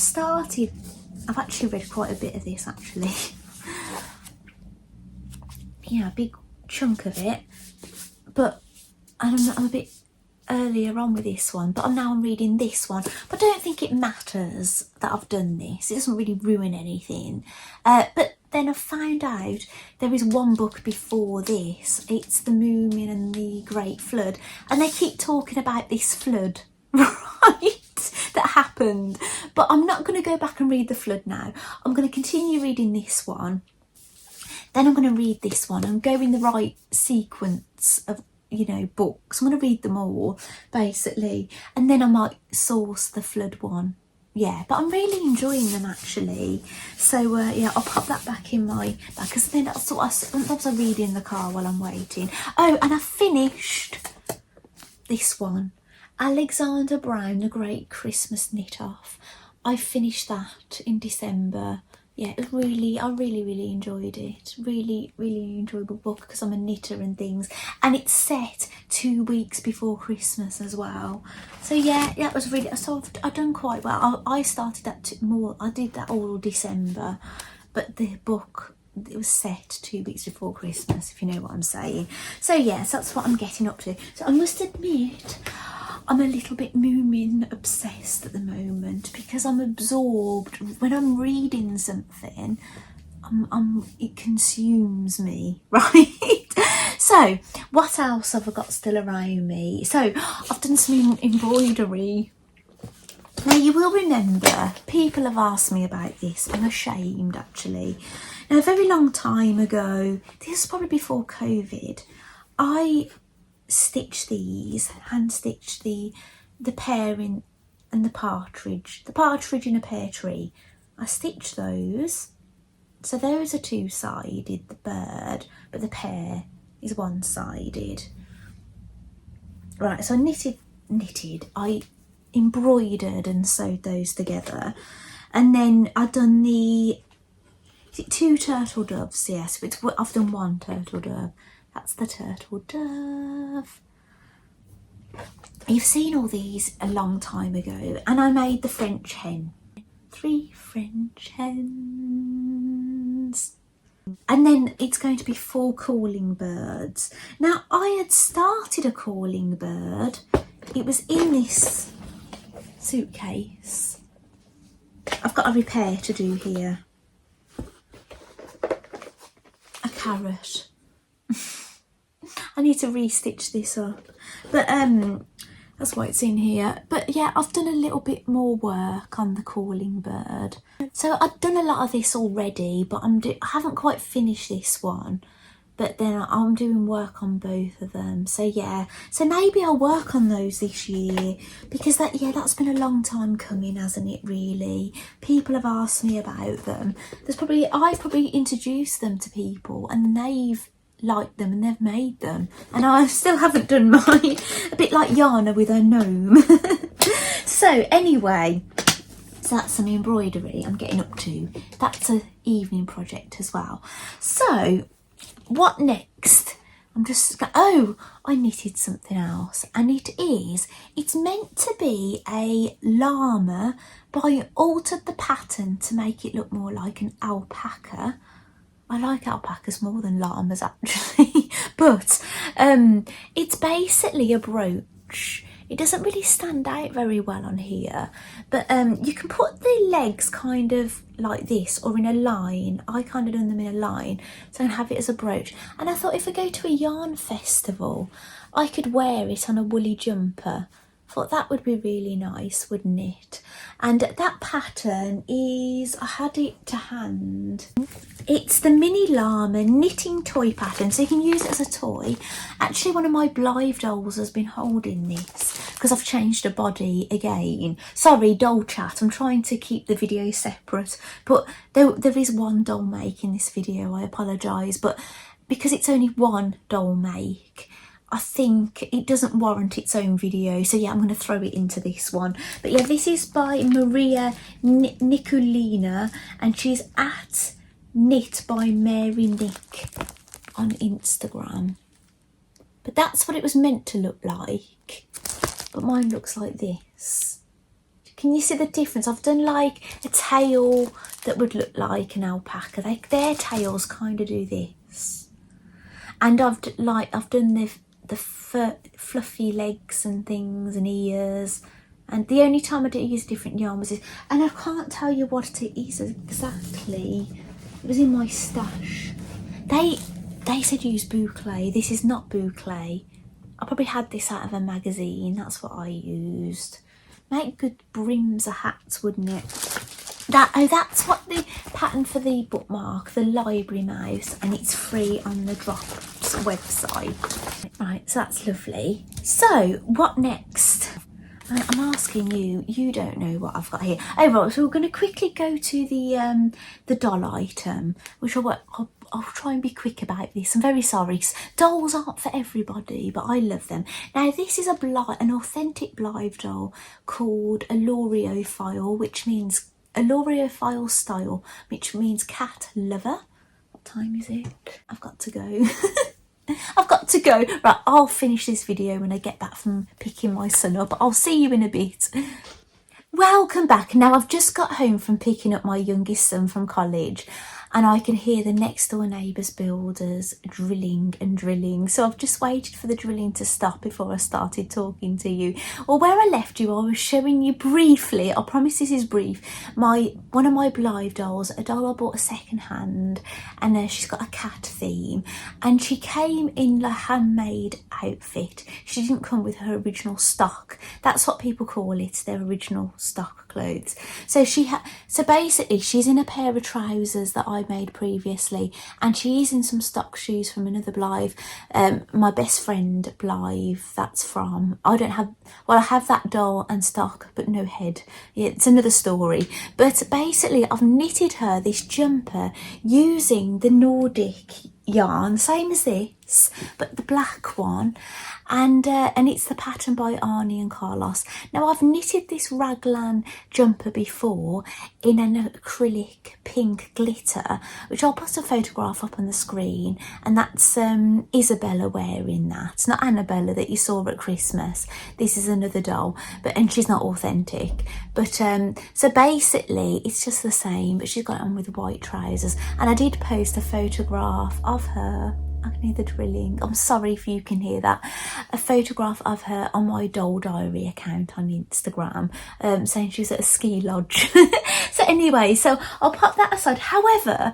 actually read quite a bit of this actually. Yeah, a big chunk of it. But I'm a bit earlier on with this one, but I'm reading this one. But I don't think it matters that I've done this. It doesn't really ruin anything. But then I found out there is one book before this. It's the Moomin and the Great Flood. And they keep talking about this flood, right, that happened. But I'm not going to go back and read the flood now. I'm going to continue reading this one. Then I'm going to read this one and go in the right sequence lots of, you know, books. I'm going to read them all, basically. And then I might source the flood one. Yeah, but I'm really enjoying them, actually. So, yeah, I'll pop that back in my bag, because then that's what sometimes I read in the car while I'm waiting. Oh, and I finished this one. Alexander Brown, The Great Christmas Knit Off. I finished that in December. Yeah, it was really, I really enjoyed it. Really enjoyable book, because I'm a knitter and things. And it's set 2 weeks before Christmas as well. So yeah, that was really, so I've done quite well. I started that more, I did that all December. But the book, it was set 2 weeks before Christmas, if you know what I'm saying. So yes, that's what I'm getting up to. So I must admit, I'm a little bit Moomin obsessed at the moment, because I'm absorbed. When I'm reading something, it consumes me, right? So what else have I got still around me? So I've done some embroidery. Now you will remember, people have asked me about this. I'm ashamed, actually. Now, a very long time ago, this is probably before COVID, I stitched these, hand stitched the pear and the partridge in a pear tree. I stitched those, so those are two-sided, the bird, but the pear is one-sided. Right, so I embroidered and sewed those together, and then I've done the, is it 2 turtle doves? Yes, I've done 1 turtle dove. That's the turtle dove. You've seen all these a long time ago. And I made the French hen. 3 French hens. And then it's going to be 4 calling birds. Now, I had started a calling bird. It was in this suitcase. I've got a repair to do here. A carrot. I need to restitch this up, but that's why it's in here. But yeah, I've done a little bit more work on the calling bird. So I've done a lot of this already, but I haven't quite finished this one. But then I'm doing work on both of them. So yeah, so maybe I'll work on those this year, because that's been a long time coming, hasn't it, really? People have asked me about them. I probably introduced them to people, and they've liked them and they've made them, and I still haven't done mine. A bit like Yana with her gnome. So anyway, so that's some embroidery I'm getting up to. That's an evening project as well. So what next? I knitted something else, and it's meant to be a llama, but I altered the pattern to make it look more like an alpaca. I like alpacas more than llamas, actually. But it's basically a brooch. It doesn't really stand out very well on here, but you can put the legs kind of like this, or in a line. I kind of done them in a line, so I can have it as a brooch. And I thought, if I go to a yarn festival, I could wear it on a woolly jumper. Thought that would be really nice, wouldn't it? And that pattern is, I had it to hand. It's the mini llama knitting toy pattern, so you can use it as a toy. Actually, one of my Blythe dolls has been holding this, because I've changed the body again. Sorry, doll chat, I'm trying to keep the video separate, but there is one doll make in this video. I apologise, but because it's only one doll make, I think it doesn't warrant its own video, so yeah, I'm going to throw it into this one. But yeah, this is by Maria Nicolina, and she's at Knit by Mary Nick on Instagram. But that's what it was meant to look like, but mine looks like this. Can you see the difference? I've done like a tail that would look like an alpaca. Their tails kind of do this, and I've done the fluffy legs and things and ears, and the only time I did use different yarn was this, and I can't tell you what it is exactly. It was in my stash. They said use boucle. This is not boucle. I probably had this out of a magazine. That's what I used. Make good brims of hats, wouldn't it? That's what the pattern for the bookmark, the library mouse, and it's free on the drop Blythe's website. Right, so that's lovely. So what next? I'm asking you, you don't know what I've got here. Oh right, so we're going to quickly go to the doll item, which I'll try and be quick about this. I'm very sorry. Dolls aren't for everybody, but I love them. Now this is an authentic Blythe doll called a Loriophile, which means a Loriophile style, which means cat lover. What time is it? I've got to go. I've got to go. Right, I'll finish this video when I get back from picking my son up. I'll see you in a bit. Welcome back. Now I've just got home from picking up my youngest son from college, and I can hear the next door neighbours' builders drilling and drilling. So I've just waited for the drilling to stop before I started talking to you. Well, where I left you, I was showing you briefly, I promise this is brief, one of my Blythe dolls, a doll I bought a second hand, and she's got a cat theme, and she came in a handmade outfit. She didn't come with her original stock. That's what people call it, their original stock clothes. So so basically she's in a pair of trousers that I made previously, and she is in some stock shoes from another Blythe, my best friend Blythe. That's from, I have that doll and stock but no head. Yeah, it's another story. But basically I've knitted her this jumper using the Nordic yarn, same as this, but the black one, and it's the pattern by Arnie and Carlos. Now I've knitted this raglan jumper before in an acrylic pink glitter, which I'll put a photograph up on the screen, and that's Isabella wearing that. It's not Annabella that you saw at Christmas. This is another doll, and she's not authentic. But so basically it's just the same, but she's got it on with white trousers, and I did post a photograph of her. I can hear the drilling. I'm sorry if you can hear that. A photograph of her on my doll diary account on Instagram, saying she's at a ski lodge. So anyway, so I'll pop that aside. However,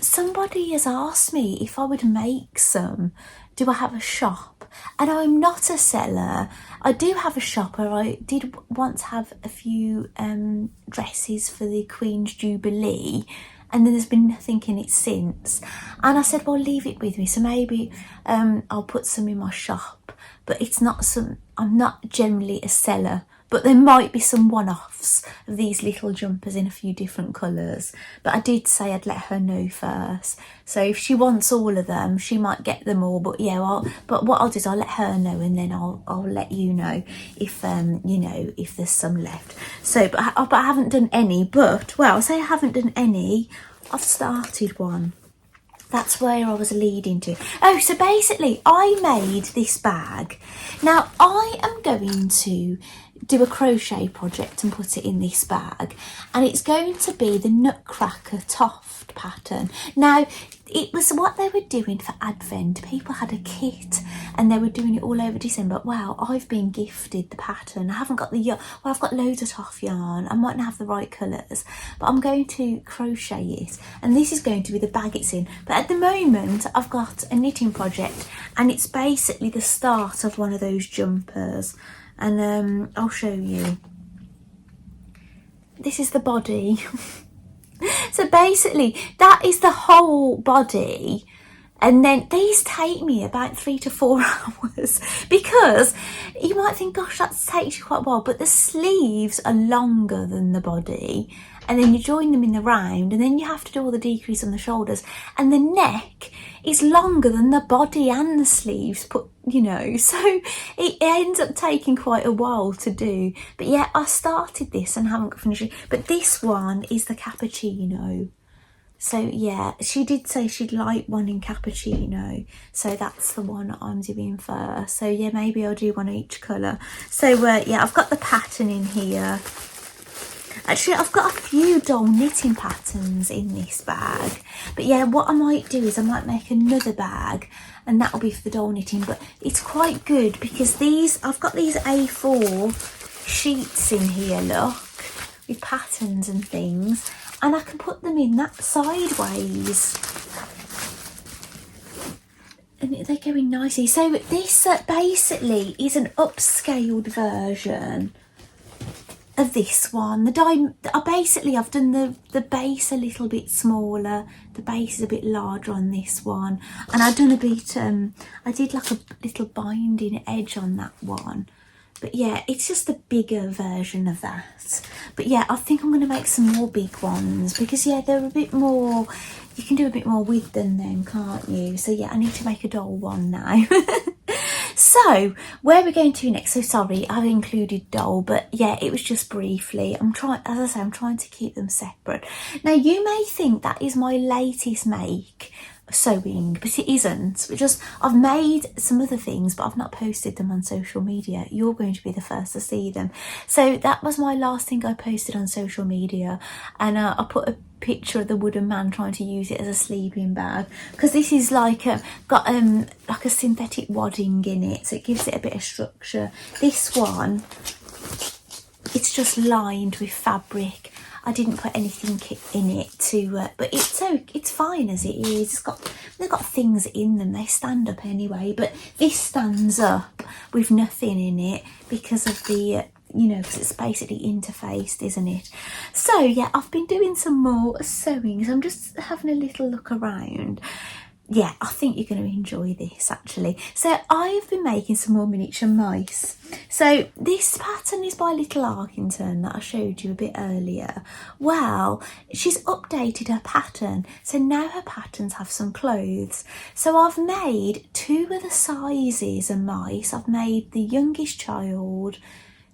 somebody has asked me if I would make some. Do I have a shop? And I'm not a seller. I do have a shop where I did once have a few dresses for the Queen's Jubilee, and then there's been nothing in it since. And I said, well, leave it with me. So maybe I'll put some in my shop. But it's not I'm not generally a seller. But there might be some one-offs of these little jumpers in a few different colours. But I did say I'd let her know first. So if she wants all of them, she might get them all. But yeah, but what I'll do is I'll let her know, and then I'll let you know if if there's some left. So, but I haven't done any. But well, I'll say I haven't done any. I've started one. That's where I was leading to. Oh, so basically I made this bag. Now I am going to do a crochet project and put it in this bag, and it's going to be the Nutcracker Toft pattern. Now it was what they were doing for Advent. People had a kit and they were doing it all over December. Wow, I've been gifted the pattern. I haven't got the yarn. Well, I've got loads of toff yarn. I mightn't have the right colours, but I'm going to crochet it, and this is going to be the bag it's in. But at the moment I've got a knitting project, and it's basically the start of one of those jumpers. And I'll show you. This is the body. So basically that is the whole body, and then these take me about 3 to 4 hours, because you might think, gosh, that takes you quite a while, but the sleeves are longer than the body, and then you join them in the round, and then you have to do all the decrease on the shoulders, and the neck is longer than the body and the sleeves put, so it ends up taking quite a while to do. But yeah, I started this and haven't finished it. But this one is the cappuccino. So yeah, she did say she'd like one in cappuccino, so that's the one I'm doing first. So yeah, maybe I'll do one each colour. So yeah, I've got the pattern in here. Actually, I've got a few doll knitting patterns in this bag. But yeah, what I might do is I might make another bag, and that'll be for the doll knitting. But it's quite good because I've got these A4 sheets in here, look, with patterns and things. And I can put them in that sideways. And they go in nicely. So this basically is an upscaled version of this one. Basically I've done the base a little bit smaller, the base is a bit larger on this one, and I've done a bit I did like a little binding edge on that one. But yeah, it's just a bigger version of that. But yeah, I think I'm going to make some more big ones because yeah, they're a bit more, you can do a bit more with them then, can't you? So yeah, I need to make a doll one now. So where we're going to next, so sorry I've included doll, but yeah, it was just briefly. I'm trying, as I say, I'm trying to keep them separate. Now you may think that is my latest make sewing, but it isn't. I've made some other things, but I've not posted them on social media. You're going to be the first to see them. So that was my last thing I posted on social media, and I put a picture of the wooden man trying to use it as a sleeping bag, because this is like got like a synthetic wadding in it, so it gives it a bit of structure. This one, it's just lined with fabric. I didn't put anything in it to, but it's fine as it is. They've got things in them. They stand up anyway, but this stands up with nothing in it because of the, you know, because it's basically interfaced, isn't it? So yeah, I've been doing some more sewing. So I'm just having a little look around. Yeah, I think you're going to enjoy this actually. So I've been making some more miniature mice. So this pattern is by Little Arkington that I showed you a bit earlier. Well, she's updated her pattern, so now her patterns have some clothes. So I've made two of the sizes of mice. I've made the youngest child,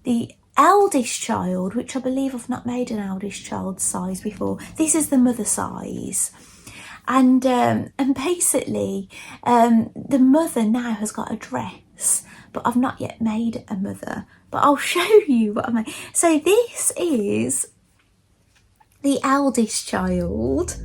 the eldest child, which I believe I've not made an eldest child size before. This is the mother size. And basically, the mother now has got a dress, but I've not yet made a mother. But I'll show you what I made. So this is the eldest child.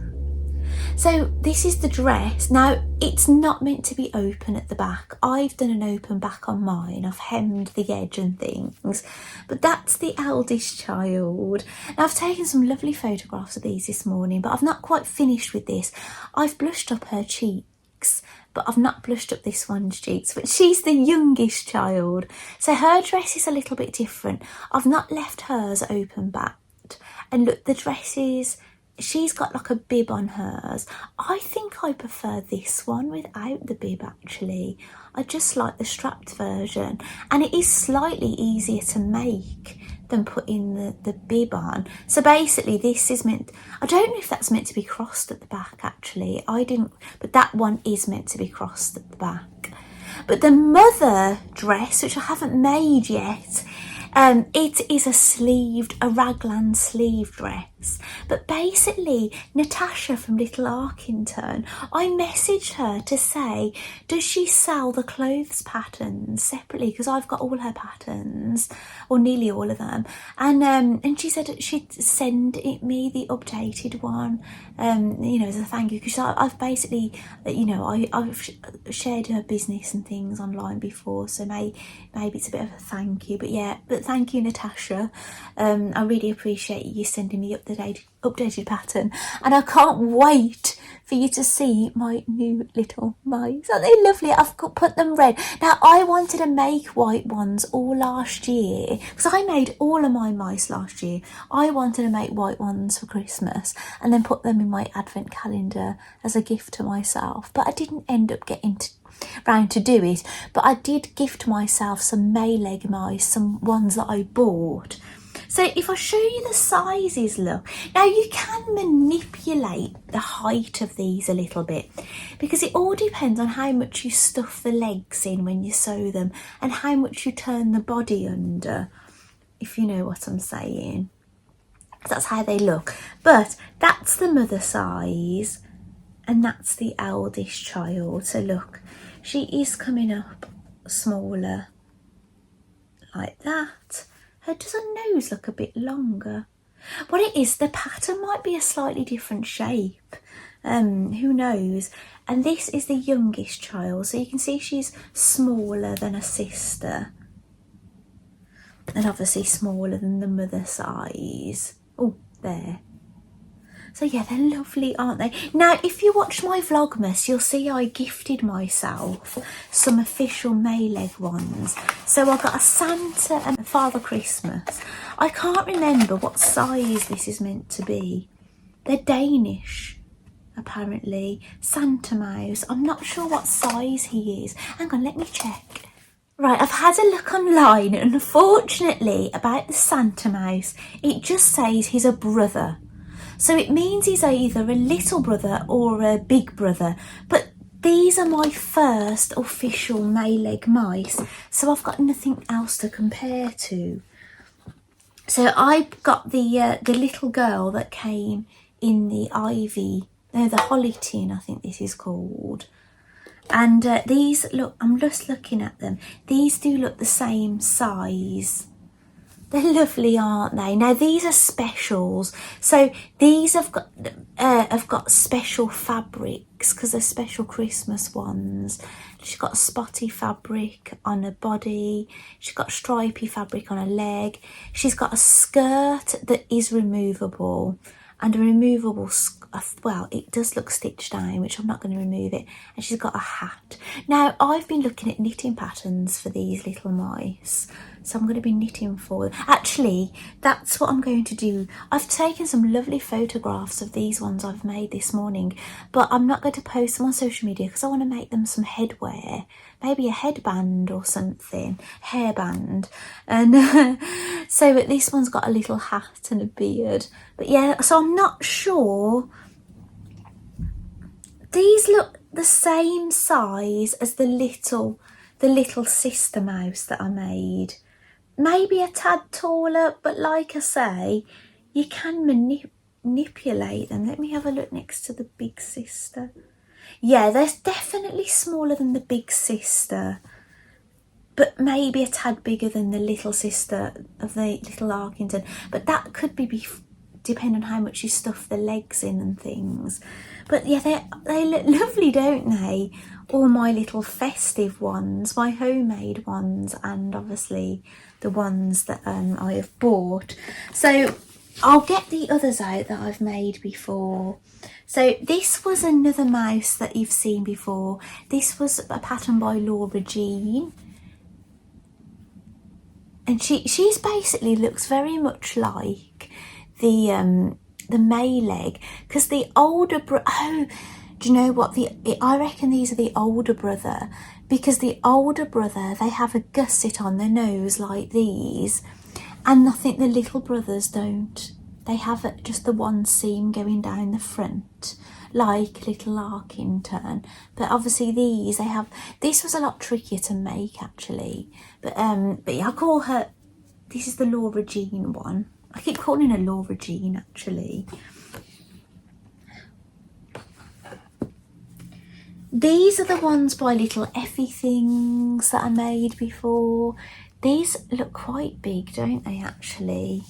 So this is the dress. Now, it's not meant to be open at the back. I've done an open back on mine. I've hemmed the edge and things. But that's the eldest child. Now, I've taken some lovely photographs of these this morning, but I've not quite finished with this. I've blushed up her cheeks, but I've not blushed up this one's cheeks. But she's the youngest child. So her dress is a little bit different. I've not left hers open backed. And look, the dresses... she's got like a bib on hers. I think I prefer this one without the bib actually. I just like the strapped version, and it is slightly easier to make than putting the bib on. So basically this is meant, I don't know if that's meant to be crossed at the back actually. I didn't, but that one is meant to be crossed at the back. But the mother dress, which I haven't made yet, it is a raglan sleeve dress. But basically, Natasha from Little Arkington, I messaged her to say, does she sell the clothes patterns separately? Because I've got all her patterns, or nearly all of them. And she said she'd send me the updated one, you know, as a thank you. Because I've basically, you know, I've shared her business and things online before, so maybe it's a bit of a thank you. But yeah, but thank you, Natasha. I really appreciate you sending me updated pattern, and I can't wait for you to see my new little mice. Aren't they lovely? I've put them red. Now, I wanted to make white ones all last year because I made all of my mice last year. I wanted to make white ones for Christmas and then put them in my advent calendar as a gift to myself, but I didn't end up getting round to do it. But I did gift myself some Mayleg mice, some ones that I bought. So if I show you the sizes, look. Now you can manipulate the height of these a little bit because it all depends on how much you stuff the legs in when you sew them and how much you turn the body under, if you know what I'm saying. That's how they look. But that's the mother size and that's the eldest child. So look, she is coming up smaller like that. Does her nose look a bit longer? What it is, the pattern might be a slightly different shape. Who knows? And this is the youngest child. So you can see she's smaller than her sister. And obviously smaller than the mother size. Oh, there. So yeah, they're lovely, aren't they? Now, if you watch my Vlogmas, you'll see I gifted myself some official May leg ones. So I got a Santa and a Father Christmas. I can't remember what size this is meant to be. They're Danish, apparently. Santa Mouse. I'm not sure what size he is. Hang on, let me check. Right, I've had a look online, and unfortunately about the Santa Mouse, it just says he's a brother. So it means he's either a little brother or a big brother. But these are my first official May leg mice, so I've got nothing else to compare to. So I got the little girl that came in the ivy, no, the holly tin, I think this is called. And these look, I'm just looking at them. These do look the same size. They're lovely, aren't they? Now these are specials. So these have got special fabrics because they're special Christmas ones. She's got spotty fabric on her body. She's got stripy fabric on her leg. She's got a skirt that is removable. And a removable, well, it does look stitched down, which I'm not going to remove it. And she's got a hat. Now, I've been looking at knitting patterns for these little mice. So I'm going to be knitting for them. Actually, that's what I'm going to do. I've taken some lovely photographs of these ones I've made this morning. But I'm not going to post them on social media because I want to make them some headwear. Maybe a headband or something. Hairband. And so this one's got a little hat and a beard. But yeah, so I'm not sure. These look the same size as the little sister mouse that I made. Maybe a tad taller, but like I say, you can manipulate them. Let me have a look next to the big sister. Yeah, they're definitely smaller than the big sister, but maybe a tad bigger than the little sister of the little Arkington. But that could be depending on how much you stuff the legs in and things. But yeah, they look lovely, don't they? All my little festive ones, my homemade ones, and obviously the ones that I have bought. So I'll get the others out that I've made before. So this was another mouse that you've seen before. This was a pattern by Laura Jean. And she's basically looks very much like the May leg, because the older oh, do you know what, I reckon these are the older brother, because the older brother, they have a gusset on their nose like these, and I think the little brothers don't. They have just the one seam going down the front like little Arkington. But obviously these, they have, this was a lot trickier to make actually, but yeah, I call her, this is the Laura Jean one. I keep calling her Laura Jean actually. These are the ones by Little Effie Things that I made before. These look quite big, don't they, actually?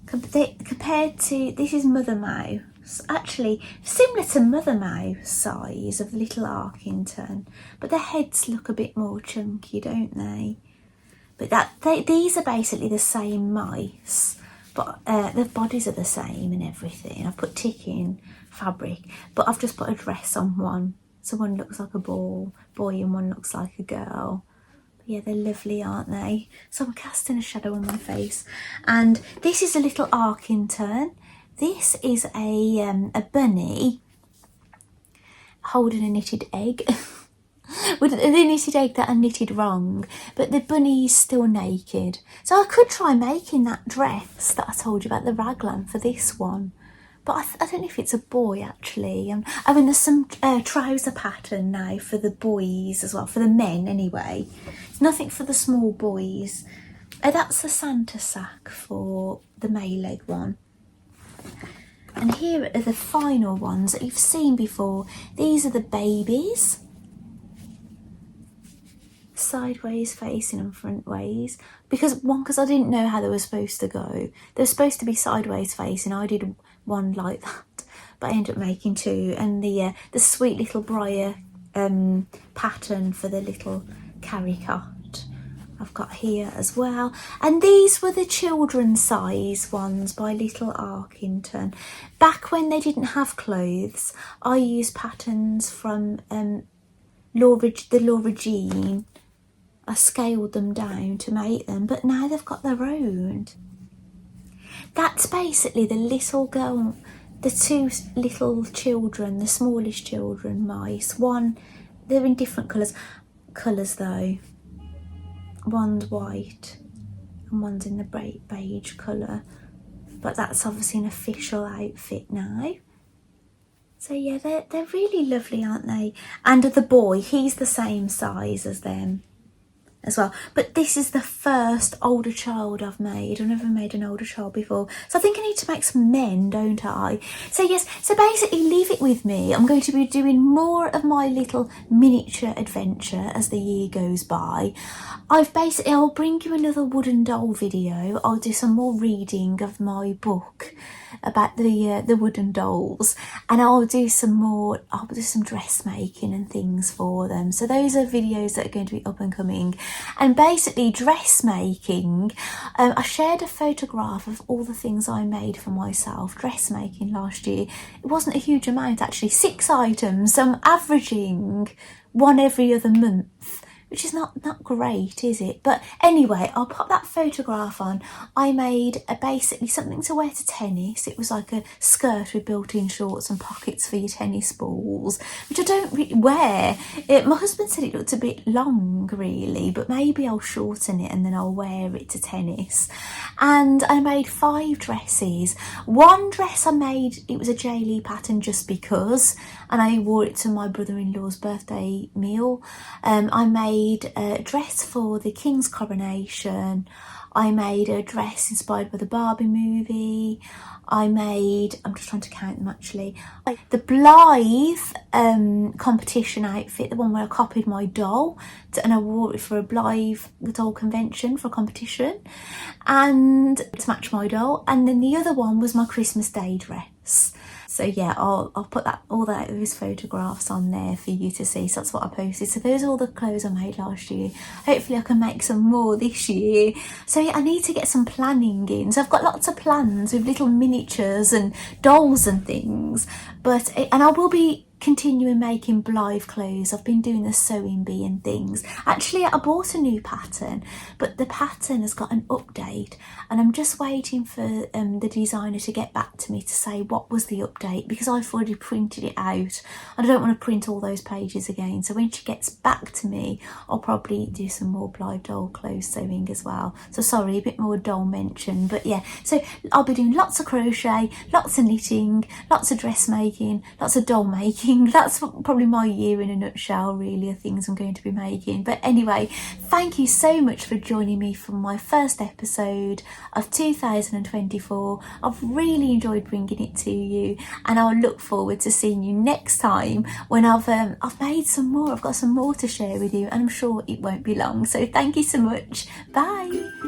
Compared to, this is Mother Mouse. Actually, similar to Mother Mouse size of Little Arkington. But their heads look a bit more chunky, don't they? But these are basically the same mice. But their bodies are the same and everything. I've put ticking fabric, but I've just put a dress on one. So one looks like a boy and one looks like a girl. But yeah, they're lovely, aren't they? So I'm casting a shadow on my face. And this is a little Arkington. This is a bunny holding a knitted egg. With the knitted egg that I knitted wrong, but the bunny is still naked. So I could try making that dress that I told you about, the raglan, for this one. But I don't know if it's a boy actually. I mean, there's some trouser pattern now for the boys as well, for the men anyway. It's nothing for the small boys. That's the Santa sack for the May leg one. And here are the final ones that you've seen before. These are the babies. Sideways facing and front ways, because I didn't know how they were supposed to go. They were supposed to be sideways facing. I did one like that, but I ended up making two. And the sweet little briar pattern for the little carry cot I've got here as well. And these were the children's size ones by Little Arkington. Back when they didn't have clothes, I used patterns from the Laura Jean. I scaled them down to make them, but now they've got their own. That's basically the little girl, the two little children, the smallest children mice. One, they're in different colours though. One's white and one's in the bright beige colour, but that's obviously an official outfit now. So yeah, they're really lovely, aren't they? And the boy, he's the same size as them as well, but this is the first older child I've made. I've never made an older child before, so I think I need to make some men, don't I? So yes, so basically leave it with me. I'm going to be doing more of my little miniature adventure as the year goes by. I'll bring you another wooden doll video. I'll do some more reading of my book about the wooden dolls, and I'll do some dressmaking and things for them. So those are videos that are going to be up and coming. And basically dressmaking, I shared a photograph of all the things I made for myself dressmaking last year. It wasn't a huge amount actually, 6 items. So I'm averaging one every other month, which is not great, is it? But anyway, I'll pop that photograph on. I made basically something to wear to tennis. It was like a skirt with built-in shorts and pockets for your tennis balls, which I don't really wear. My husband said it looked a bit long, really, but maybe I'll shorten it and then I'll wear it to tennis. And I made 5 dresses. One dress I made, it was a J-Lee pattern just because, and I wore it to my brother-in-law's birthday meal. I made a dress for the King's coronation. I made a dress inspired by the Barbie movie. I'm just trying to count them actually. The Blythe competition outfit, the one where I copied my doll and I wore it for a Blythe doll convention for a competition and to match my doll. And then the other one was my Christmas Day dress. So yeah, I'll put all those photographs on there for you to see. So that's what I posted. So those are all the clothes I made last year. Hopefully I can make some more this year. So yeah, I need to get some planning in. So I've got lots of plans with little miniatures and dolls and things. And I will be continuing making Blythe clothes. I've been doing the sewing bee and things. Actually, I bought a new pattern, but the pattern has got an update and I'm just waiting for the designer to get back to me to say what was the update, because I've already printed it out and I don't want to print all those pages again. So when she gets back to me, I'll probably do some more Blythe doll clothes sewing as well. So sorry, a bit more doll mention, but yeah, so I'll be doing lots of crochet, lots of knitting, lots of dressmaking, lots of doll making. That's probably my year in a nutshell, really, of things I'm going to be making. But anyway, thank you so much for joining me for my first episode of 2024. I've really enjoyed bringing it to you, and I'll look forward to seeing you next time when I've made some more. I've got some more to share with you, and I'm sure it won't be long. So thank you so much. Bye.